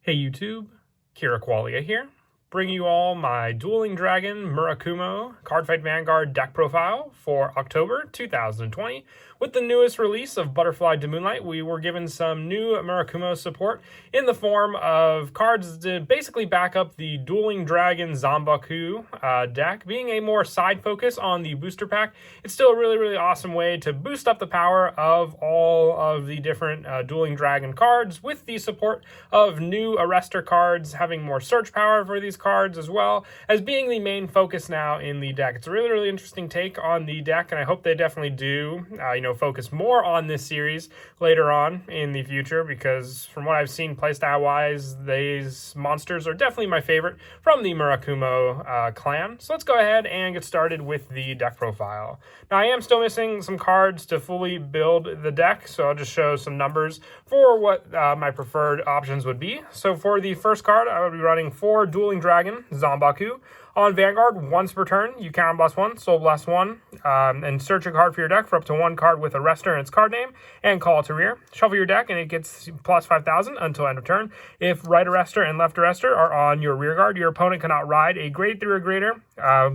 Hey YouTube, Kira Qualia here, bringing you all my Dueling Dragon Murakumo Cardfight Vanguard deck profile for October 2020. With the newest release of Butterfly to Moonlight, we were given some new Murakumo support in the form of cards to basically back up the Dueling Dragon Zombaku deck. Being a more side focus on the booster pack, it's still a really awesome way to boost up the power of all of the different Dueling Dragon cards with the support of new Arrrester cards, having more search power for these cards as well as being the main focus now in the deck. It's a really interesting take on the deck, and I hope they definitely do focus more on this series later on in the future, because from what I've seen playstyle wise, these monsters are definitely my favorite from the Murakumo clan. So let's go ahead and get started with the deck profile. Now I am still missing some cards to fully build the deck, so I'll just show some numbers for what my preferred options would be. So for the first card, I would be running 4 Dueling Dragon Zombaku. On Vanguard, once per turn, you counter blast 1, soul blast 1, and search a card for your deck for up to 1 card with Arrrester in its card name, and call it to rear. Shuffle your deck, and it gets plus 5,000 until end of turn. If right Arrrester and left Arrrester are on your rear guard, your opponent cannot ride a grade 3 or greater,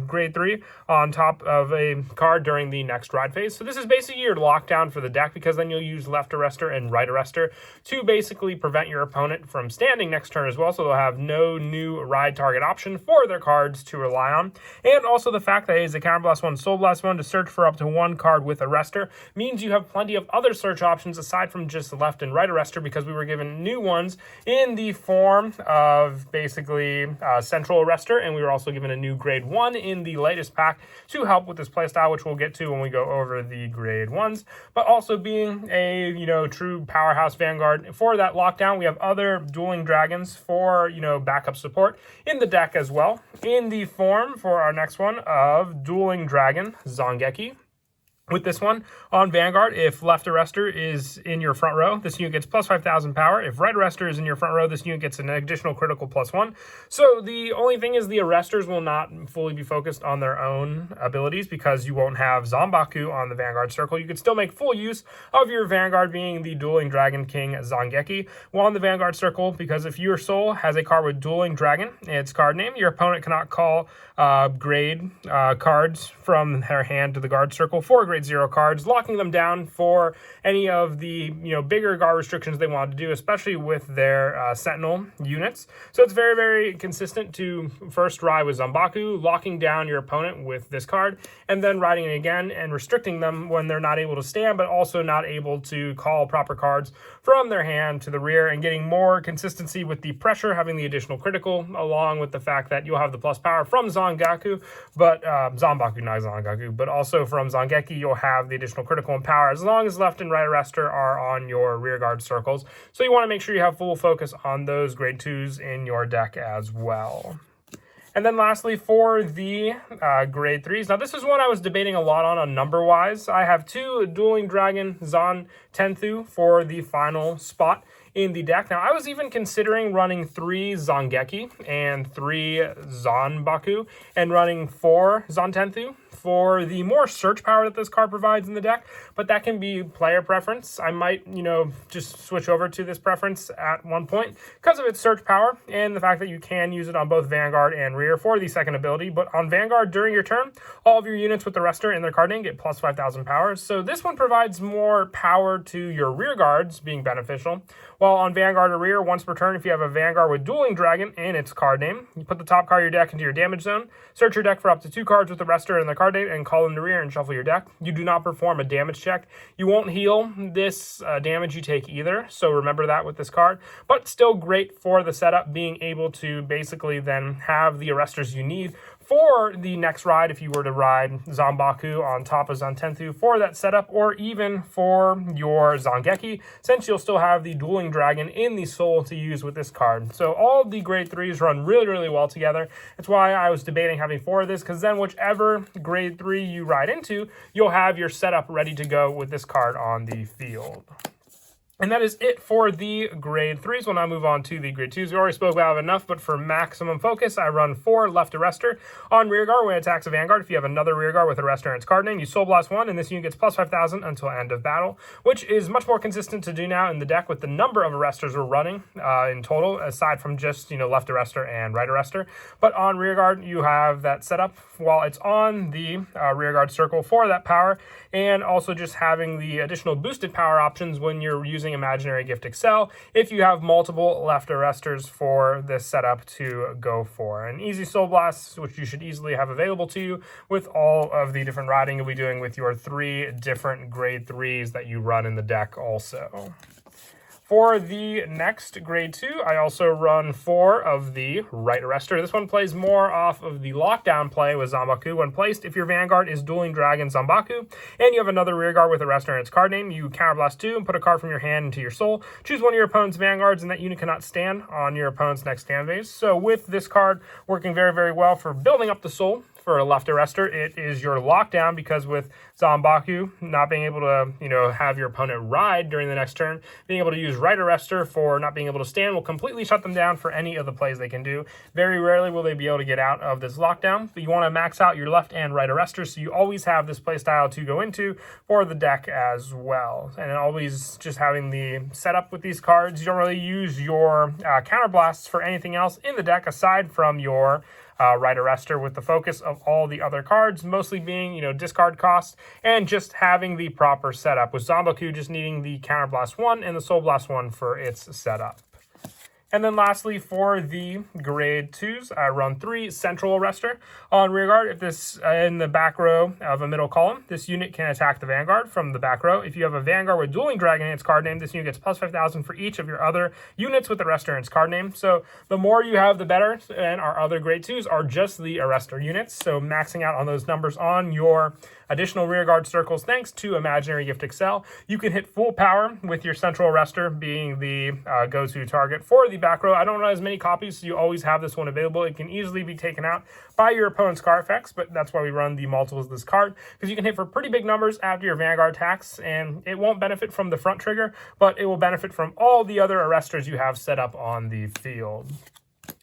grade 3, on top of a card during the next ride phase. So this is basically your lockdown for the deck, because then you'll use left Arrrester and right Arrrester to basically prevent your opponent from standing next turn as well, so they'll have no new ride target option for their cards to rely on. And also the fact that it is a counter blast 1, soul blast 1 to search for up to 1 card with Arrrester means you have plenty of other search options aside from just left and right Arrrester, because we were given new ones in the form of basically central Arrrester, and we were also given a new grade 1 in the latest pack to help with this playstyle, which we'll get to when we go over the grade 1s. But also being a true powerhouse Vanguard for that lockdown, we have other Dueling Dragons for backup support in the deck as well, in the form for our next one of Dueling Dragon Zongeki. With this one, on Vanguard, if left Arrrester is in your front row, this unit gets plus 5,000 power. If right Arrrester is in your front row, this unit gets an additional critical +1. So the only thing is the Arrresters will not fully be focused on their own abilities, because you won't have Zombaku on the Vanguard circle. You could still make full use of your Vanguard being the Dueling Dragon King Zongeki while on the Vanguard circle, because if your soul has a card with Dueling Dragon in its card name, your opponent cannot call grade cards from their hand to the guard circle for grade 0 cards, locking them down for any of the bigger guard restrictions they want to do, especially with their Sentinel units. So it's very consistent to first ride with Zombaku, locking down your opponent with this card, and then riding it again and restricting them when they're not able to stand, but also not able to call proper cards from their hand to the rear, and getting more consistency with the pressure, having the additional critical, along with the fact that you'll have the plus power from Zombaku, but Zombaku, not Zongaku, but also from Zongeki, you'll have the additional critical and power as long as left and right Arrrester are on your rear guard circles. So you want to make sure you have full focus on those grade 2s in your deck as well. And then lastly, for the grade 3s. Now, this is one I was debating a lot on number-wise. I have 2 Dueling Dragon Zantenthu for the final spot in the deck. Now, I was even considering running 3 Zongeki and 3 Zombaku, and running 4 Zantenthu for the more search power that this card provides in the deck, but that can be player preference. I might, just switch over to this preference at one point because of its search power and the fact that you can use it on both Vanguard and rear for the second ability. But on Vanguard, during your turn, all of your units with the Arrrester in their card name get plus 5,000 power. So this one provides more power to your rear guards, being beneficial. While on Vanguard or rear, once per turn, if you have a Vanguard with Dueling Dragon in its card name, you put the top card of your deck into your damage zone, search your deck for up to 2 cards with the Arrrester in the card name, and call them to rear and shuffle your deck. You do not perform a damage check. You won't heal this damage you take either, so remember that with this card. But still great for the setup, being able to basically then have the Arrresters you need for the next ride if you were to ride Zombaku on top of Zantenthu for that setup, or even for your Zongeki, since you'll still have the Dueling Dragon in the soul to use with this card. So all the grade 3s run really well together. That's why I was debating having 4 of this, because then whichever grade 3 you ride into, you'll have your setup ready to go with this card on the field. And that is it for the grade 3s. We'll now move on to the grade 2s. We already spoke about enough, but for maximum focus, I run 4 left Arrester. On rearguard, when it attacks a Vanguard, if you have another rearguard with Arrester and its card name, you Soul Blast 1, and this unit gets plus 5,000 until end of battle, which is much more consistent to do now in the deck with the number of Arresters we're running in total, aside from just, left Arrester and right Arrester. But on rearguard, you have that set up while it's on the rearguard circle for that power, and also just having the additional boosted power options when you're using Imaginary Gift Excel if you have multiple left Arresters for this setup to go for. An easy Soul Blast, which you should easily have available to you with all of the different riding you'll be doing with your 3 different grade 3s that you run in the deck also. For the next grade 2, I also run 4 of the right Arrester. This one plays more off of the lockdown play with Zombaku. When placed, if your Vanguard is Dueling Dragon Zombaku, and you have another rearguard with Arrester and its card name, you counterblast 2 and put a card from your hand into your soul. Choose one of your opponent's Vanguards, and that unit cannot stand on your opponent's next stand phase. So with this card working very, very well for building up the soul, for a left Arrester, it is your lockdown, because with Zombaku not being able to, have your opponent ride during the next turn, being able to use right Arrester for not being able to stand will completely shut them down for any of the plays they can do. Very rarely will they be able to get out of this lockdown, but you want to max out your left and right Arrester, so you always have this playstyle to go into for the deck as well. And always just having the setup with these cards, you don't really use your counterblasts for anything else in the deck aside from your right Arrester, with the focus of all the other cards mostly being, discard cost and just having the proper setup, with Zombaku just needing the Counterblast 1 and the Soul Blast 1 for its setup. And then lastly, for the grade 2s, I run 3 Central Arrester. On rearguard, if this in the back row of a middle column, this unit can attack the Vanguard from the back row. If you have a Vanguard with Dueling Dragon in its card name, this unit gets plus 5,000 for each of your other units with Arrester in its card name. So the more you have, the better. And our other grade 2s are just the Arrester units. So maxing out on those numbers on your additional rearguard circles, thanks to Imaginary Gift Excel, you can hit full power with your Central Arrester being the go-to target for the back row. I don't run as many copies, so you always have this one available. It can easily be taken out by your opponent's card effects, but that's why we run the multiples of this card, because you can hit for pretty big numbers after your Vanguard attacks, and it won't benefit from the front trigger, but it will benefit from all the other Arresters you have set up on the field,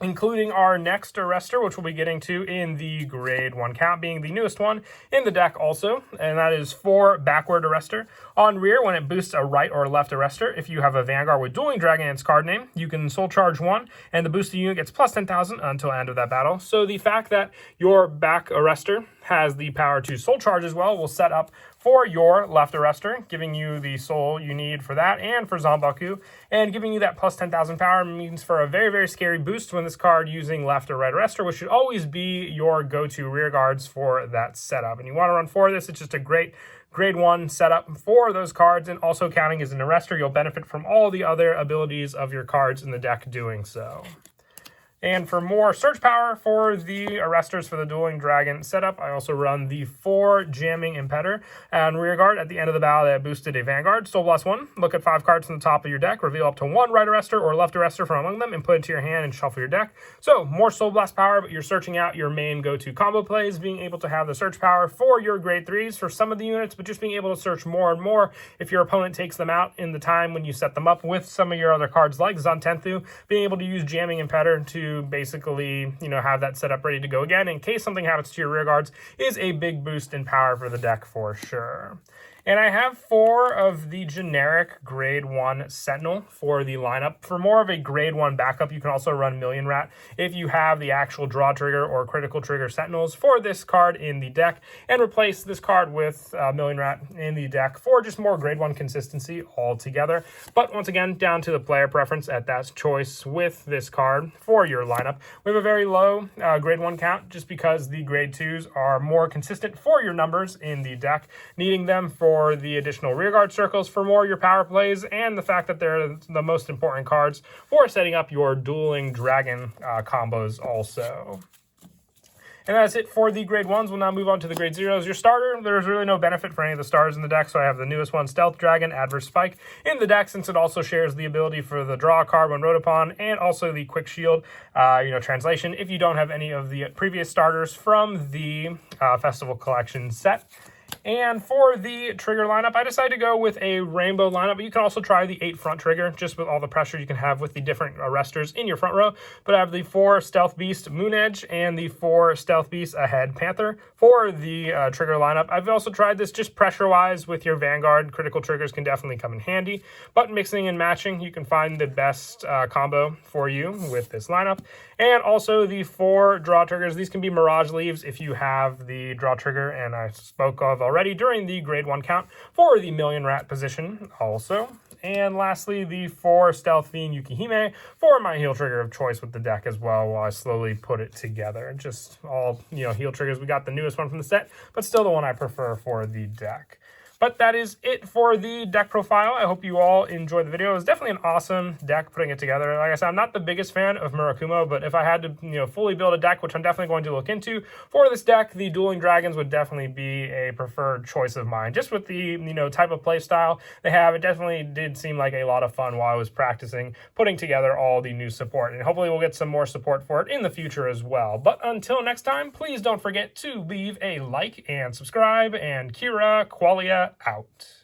including our next Arrester, which we'll be getting to in the grade 1 count, being the newest one in the deck also, and that is 4 Backward Arrester. On rear, when it boosts a right or left Arrester, if you have a Vanguard with Dueling Dragon in its card name, you can Soul Charge 1, and the boosted unit gets plus 10,000 until end of that battle. So the fact that your back Arrester has the power to Soul Charge as well will set up for your left Arrester, giving you the soul you need for that and for Zombaku, and giving you that plus 10,000 power means for a very, very scary boost when this card using left or right Arrester, which should always be your go-to rear guards for that setup. And you want to run 4 of this, it's just a great grade 1 setup for those cards, and also counting as an Arrester, you'll benefit from all the other abilities of your cards in the deck doing so. And for more search power for the Arresters for the Dueling Dragon setup, I also run the 4 Jamming Impeder. And rearguard, at the end of the battle, that boosted a Vanguard. Soul Blast 1, look at 5 cards from the top of your deck, reveal up to 1 right Arrester or left Arrester from among them, and put it to your hand and shuffle your deck. So, more Soul Blast power, but you're searching out your main go-to combo plays, being able to have the search power for your grade 3s for some of the units, but just being able to search more and more if your opponent takes them out in the time when you set them up with some of your other cards like Zantenthu, being able to use Jamming Impeder to basically, have that set up ready to go again in case something happens to your rear guards is a big boost in power for the deck for sure. And I have 4 of the generic grade 1 Sentinel for the lineup. For more of a grade 1 backup, you can also run Million Rat if you have the actual draw trigger or critical trigger Sentinels for this card in the deck, and replace this card with Million Rat in the deck for just more grade 1 consistency altogether. But once again, down to the player preference at that choice with this card for your lineup. We have a very low grade 1 count just because the grade 2s are more consistent for your numbers in the deck, needing them for the additional rearguard circles for more of your power plays, and the fact that they're the most important cards for setting up your Dueling Dragon combos also. And that's it for the grade 1s. We'll now move on to the grade 0s. Your starter, there's really no benefit for any of the stars in the deck, so I have the newest one, Stealth Dragon, Adverse Spike, in the deck, since it also shares the ability for the draw card when wrote upon, and also the Quick Shield, translation, if you don't have any of the previous starters from the Festival Collection set. And for the trigger lineup, I decided to go with a rainbow lineup, but you can also try the 8 front trigger, just with all the pressure you can have with the different Arrresters in your front row. But I have the 4 Stealth Beast Moon Edge and the 4 Stealth Beast Ahead Panther for the trigger lineup. I've also tried this just pressure-wise with your Vanguard. Critical triggers can definitely come in handy, but mixing and matching, you can find the best combo for you with this lineup. And also the 4 draw triggers. These can be Mirage Leaves if you have the draw trigger, and I spoke of already during the grade 1 count for the Million Rat position also. And lastly, the 4 Stealth Fiend Yukihime for my heal trigger of choice with the deck as well, while I slowly put it together. Just all, heal triggers. We got the newest one from the set, but still the one I prefer for the deck. But that is it for the deck profile. I hope you all enjoyed the video. It was definitely an awesome deck putting it together. Like I said, I'm not the biggest fan of Murakumo, but if I had to, fully build a deck, which I'm definitely going to look into, for this deck, the Dueling Dragons would definitely be a preferred choice of mine. Just with the, type of play style they have, it definitely did seem like a lot of fun while I was practicing putting together all the new support. And hopefully we'll get some more support for it in the future as well. But until next time, please don't forget to leave a like and subscribe, and Kira Qualia out.